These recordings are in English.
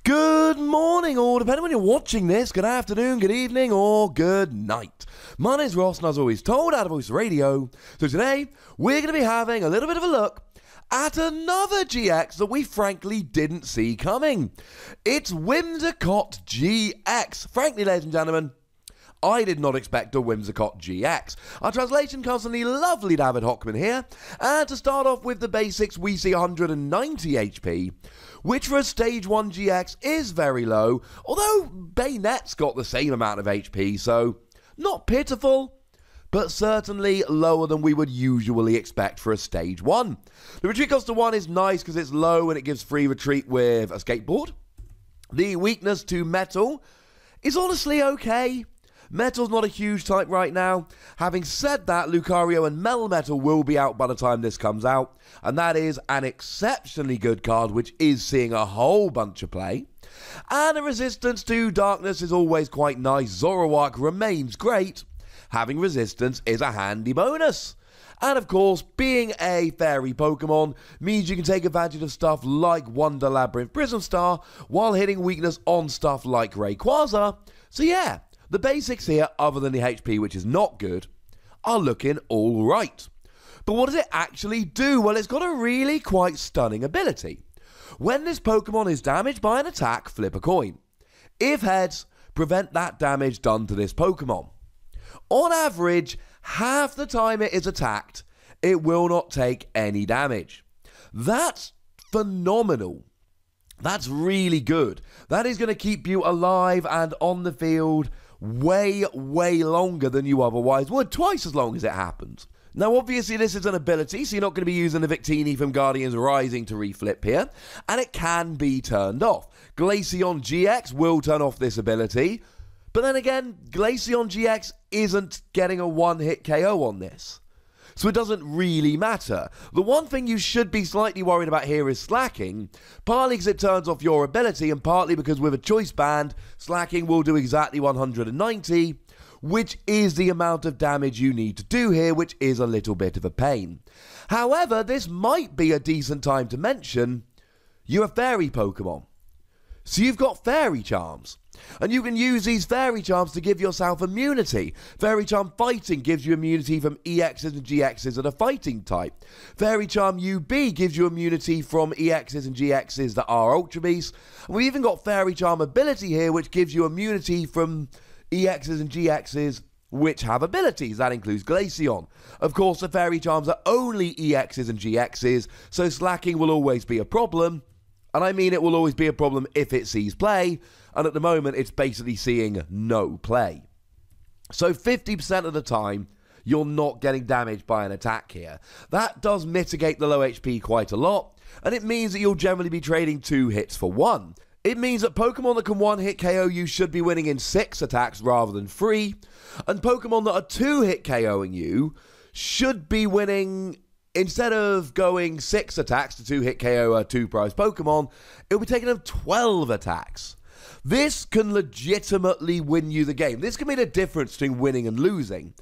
Good morning, or depending on when you're watching this, good afternoon, good evening, or good night. My name's Ross, and as always told, out of Voice Radio. So today, we're going to be having a little bit of a look at another GX that we frankly didn't see coming. It's Whimsicott GX. Frankly, ladies and gentlemen, I did not expect a Whimsicott GX. Our translation comes from the lovely David Hochmann here. And to start off with the basics, we see 190 HP, which for a Stage 1 GX is very low, although Bayonet's got the same amount of HP, so not pitiful, but certainly lower than we would usually expect for a Stage 1. The retreat cost of 1 is nice because it's low and it gives free retreat with a skateboard. The weakness to metal is honestly okay. Metal's not a huge type right now. Having said that, Lucario and Melmetal will be out by the time this comes out, and that is an exceptionally good card which is seeing a whole bunch of play. And a resistance to darkness is always quite nice. Zoroark remains great. Having resistance is a handy bonus. And of course, being a fairy Pokemon means you can take advantage of stuff like Wonder Labyrinth Prism Star while hitting weakness on stuff like Rayquaza. So yeah, the basics here, other than the HP, which is not good, are looking all right. But what does it actually do? Well, it's got a really quite stunning ability. When this Pokemon is damaged by an attack, flip a coin. If heads, prevent that damage done to this Pokemon. On average, half the time it is attacked, it will not take any damage. That's phenomenal. That's really good. That is going to keep you alive and on the field way longer than you otherwise would, twice as long as it happens. Now obviously this is an ability, so you're not going to be using the Victini from Guardians Rising to reflip here, and it can be turned off. Glaceon GX will turn off this ability, but then again, Glaceon GX isn't getting a one-hit KO on this, so it doesn't really matter. The one thing you should be slightly worried about here is slacking, partly because it turns off your ability, and partly because with a choice band, slacking will do exactly 190, which is the amount of damage you need to do here, which is a little bit of a pain. However, this might be a decent time to mention, you're a fairy Pokemon. So you've got Fairy Charms, and you can use these Fairy Charms to give yourself immunity. Fairy Charm Fighting gives you immunity from EXs and GXs that are fighting type. Fairy Charm UB gives you immunity from EXs and GXs that are Ultra Beasts. And we've even got Fairy Charm Ability here, which gives you immunity from EXs and GXs which have abilities. That includes Glaceon. Of course, the Fairy Charms are only EXs and GXs, so slacking will always be a problem. And I mean it will always be a problem if it sees play, and at the moment it's basically seeing no play. So 50% of the time, you're not getting damaged by an attack here. That does mitigate the low HP quite a lot, and it means that you'll generally be trading 2 hits for 1. It means that Pokemon that can one-hit KO you should be winning in 6 attacks rather than 3, and Pokemon that are 2-hit KOing you should be winning. Instead of going 6 attacks to 2-hit KO a 2-prize Pokemon, it'll be taking them 12 attacks. This can legitimately win you the game. This can be the difference between winning and losing.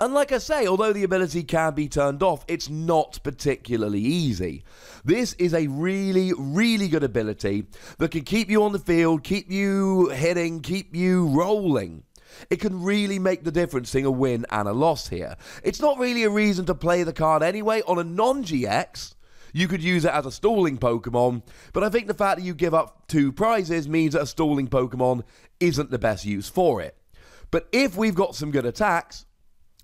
And like I say, although the ability can be turned off, it's not particularly easy. This is a really good ability that can keep you on the field, keep you hitting, keep you rolling. It can really make the difference between a win and a loss here. It's not really a reason to play the card anyway. On a non-GX, you could use it as a stalling Pokemon, but I think the fact that you give up 2 prizes means that a stalling Pokemon isn't the best use for it. But if we've got some good attacks,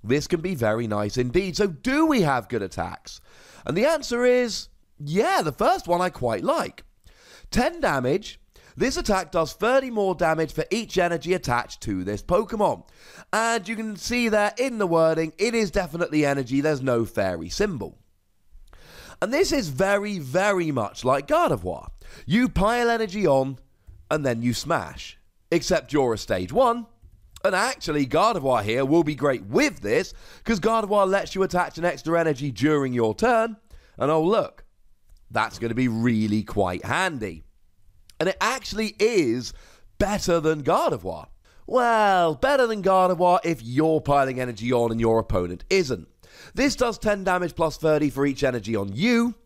this can be very nice indeed. So do we have good attacks? And the answer is, yeah, the first one I quite like. 10 damage. This attack does 30 more damage for each energy attached to this Pokemon. And you can see there in the wording, it is definitely energy, there's no fairy symbol. And this is very much like Gardevoir. You pile energy on, and then you smash. Except you're a Stage 1. And actually, Gardevoir here will be great with this, because Gardevoir lets you attach an extra energy during your turn. And oh look, that's going to be really quite handy. And it actually is better than Gardevoir. Well, better than Gardevoir if you're piling energy on and your opponent isn't. This does 10 damage plus 30 for each energy on you.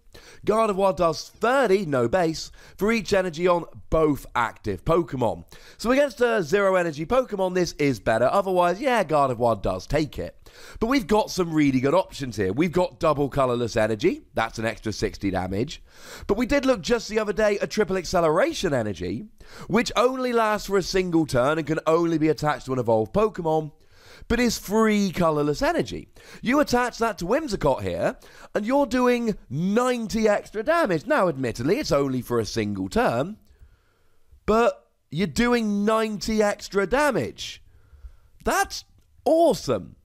Gardevoir does 30, no base, for each energy on both active Pokemon. So against a 0 energy Pokemon, this is better. Otherwise, yeah, Gardevoir does take it. But we've got some really good options here. We've got double colourless energy. That's an extra 60 damage. But we did look just the other day at triple acceleration energy, which only lasts for a single turn and can only be attached to an evolved Pokemon, but is free colourless energy. You attach that to Whimsicott here, and you're doing 90 extra damage. Now, admittedly, it's only for a single turn, but you're doing 90 extra damage. That's awesome.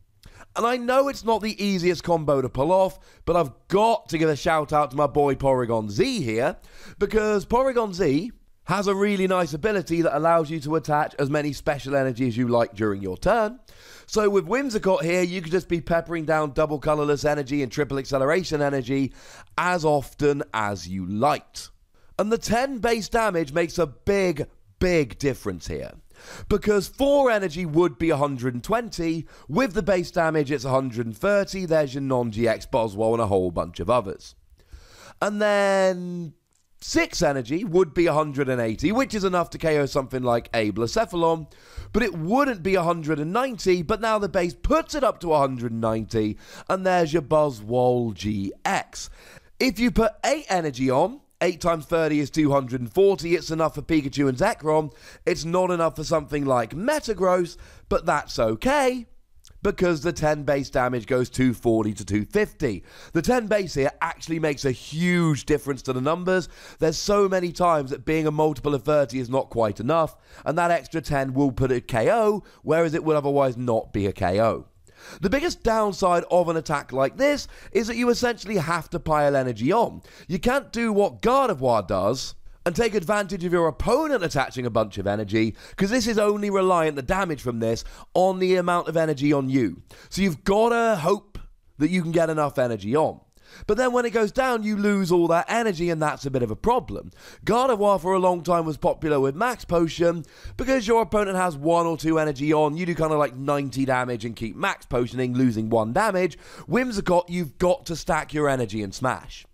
And I know it's not the easiest combo to pull off, but I've got to give a shout out to my boy Porygon Z here, because Porygon Z has a really nice ability that allows you to attach as many special energy as you like during your turn. So with Whimsicott here, you could just be peppering down double colourless energy and triple acceleration energy as often as you liked. And the 10 base damage makes a big difference here, because 4 energy would be 120, with the base damage it's 130, there's your non-GX Boswell and a whole bunch of others. And then 6 energy would be 180, which is enough to KO something like a Blacephalon, but it wouldn't be 190, but now the base puts it up to 190, and there's your Boswell GX. If you put 8 energy on, 8 times 30 is 240, it's enough for Pikachu and Zekrom. It's not enough for something like Metagross, but that's okay, because the 10 base damage goes 240 to 250. The 10 base here actually makes a huge difference to the numbers. There's so many times that being a multiple of 30 is not quite enough, and that extra 10 will put a KO, whereas it would otherwise not be a KO. The biggest downside of an attack like this is that you essentially have to pile energy on. You can't do what Gardevoir does and take advantage of your opponent attaching a bunch of energy, because this is only reliant, the damage from this, on the amount of energy on you. So you've got to hope that you can get enough energy on. But then when it goes down, you lose all that energy, and that's a bit of a problem. Gardevoir for a long time was popular with Max Potion, because your opponent has 1 or 2 energy on, you do kind of like 90 damage and keep Max Potioning, losing 1 damage. Whimsicott, you've got to stack your energy and smash.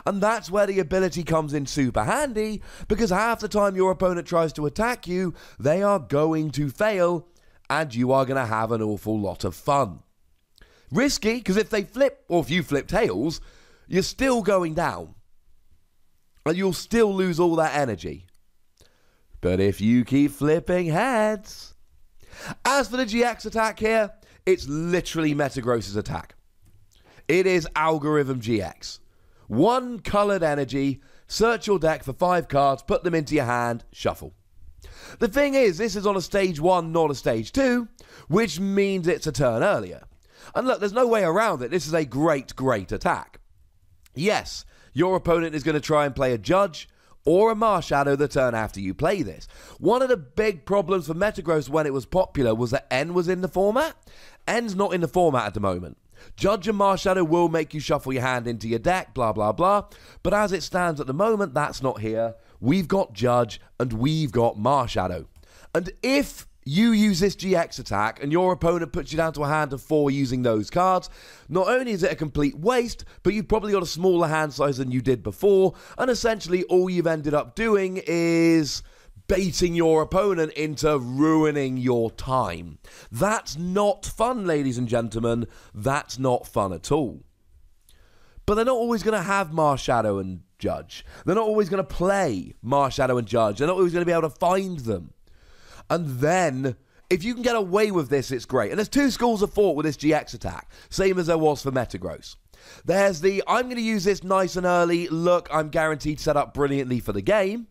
And that's where the ability comes in super handy, because half the time your opponent tries to attack you, they are going to fail, and you are going to have an awful lot of fun. Risky, because if they flip, or if you flip tails, you're still going down. And you'll still lose all that energy. But if you keep flipping heads... As for the GX attack here, it's literally Metagross's attack. It is Algorithm GX. 1 coloured energy, search your deck for 5 cards, put them into your hand, shuffle. The thing is, this is on a stage 1, not a stage 2, which means it's a turn earlier. And look, there's no way around it. This is a great attack. Yes, your opponent is going to try and play a Judge or a Marshadow the turn after you play this. One of the big problems for Metagross when it was popular was that N was in the format. N's not in the format at the moment. Judge and Marshadow will make you shuffle your hand into your deck, blah, blah, blah. But as it stands at the moment, that's not here. We've got Judge and we've got Marshadow. And if you use this GX attack and your opponent puts you down to a hand of 4 using those cards, not only is it a complete waste, but you've probably got a smaller hand size than you did before, and essentially all you've ended up doing is baiting your opponent into ruining your time. That's not fun, ladies and gentlemen. That's not fun at all. But they're not always going to have Marshadow and Judge. They're not always going to play Marshadow and Judge. They're not always going to be able to find them. And then, if you can get away with this, it's great. And there's 2 schools of thought with this GX attack, same as there was for Metagross. There's the, I'm going to use this nice and early, look, I'm guaranteed set up brilliantly for the game.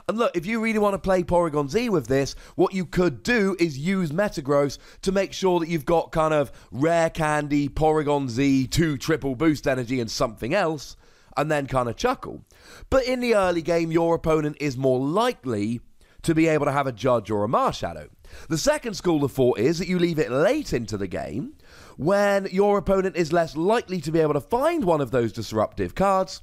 And look, if you really want to play Porygon Z with this, what you could do is use Metagross to make sure that you've got kind of Rare Candy, Porygon Z, 2 triple boost energy and something else, and then kind of chuckle. But in the early game, your opponent is more likely to be able to have a Judge or a Marshadow. The second school of thought is that you leave it late into the game, when your opponent is less likely to be able to find one of those disruptive cards,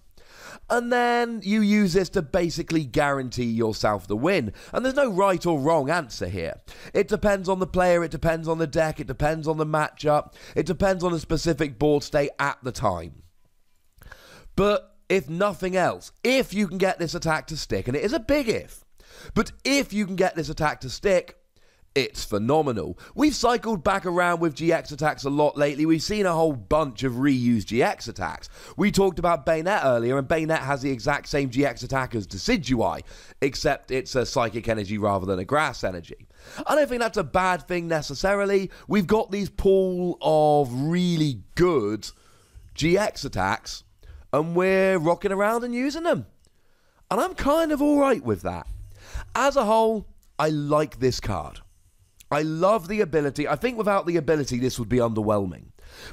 and then you use this to basically guarantee yourself the win. And there's no right or wrong answer here. It depends on the player, it depends on the deck, it depends on the matchup, it depends on the specific board state at the time. But if nothing else, if you can get this attack to stick, and it is a big if, but if you can get this attack to stick, it's phenomenal. We've cycled back around with GX attacks a lot lately. We've seen a whole bunch of reused GX attacks. We talked about Bayonet earlier, and Bayonet has the exact same GX attack as Decidueye, except it's a psychic energy rather than a grass energy. I don't think that's a bad thing necessarily. We've got these pool of really good GX attacks, and we're rocking around and using them. And I'm kind of alright with that. As a whole, I like this card. I love the ability. I think without the ability, this would be underwhelming.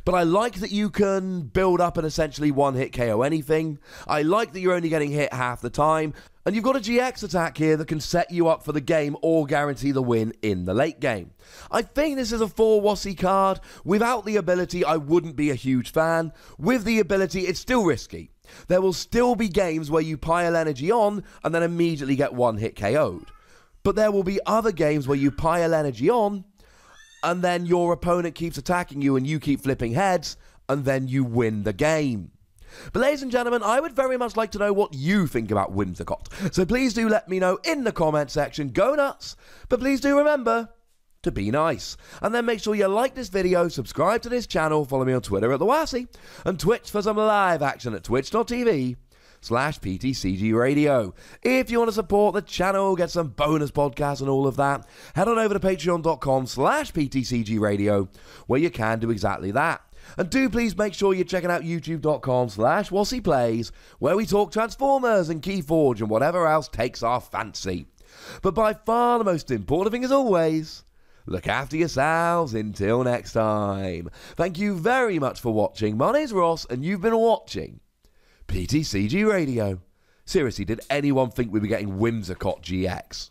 But I like that you can build up and essentially one-hit KO anything. I like that you're only getting hit half the time. And you've got a GX attack here that can set you up for the game or guarantee the win in the late game. I think this is a 4-Wassy card. Without the ability, I wouldn't be a huge fan. With the ability, it's still risky. There will still be games where you pile energy on and then immediately get one-hit KO'd. But there will be other games where you pile energy on, and then your opponent keeps attacking you and you keep flipping heads, and then you win the game. But ladies and gentlemen, I would very much like to know what you think about Whimsicott. So please do let me know in the comment section. Go nuts! But please do remember to be nice. And then make sure you like this video, subscribe to this channel, follow me on Twitter at @TheWassy, and Twitch for some live action at twitch.tv/PTCGRadio. If you want to support the channel, get some bonus podcasts and all of that, head on over to patreon.com/PTCGRadio, where you can do exactly that. And do please make sure you're checking out youtube.com/WassyPlays, where we talk Transformers and Keyforge and whatever else takes our fancy. But by far the most important thing as always, look after yourselves until next time. Thank you very much for watching. My name's Ross, and you've been watching PTCG Radio. Seriously, did anyone think we were getting Whimsicott GX?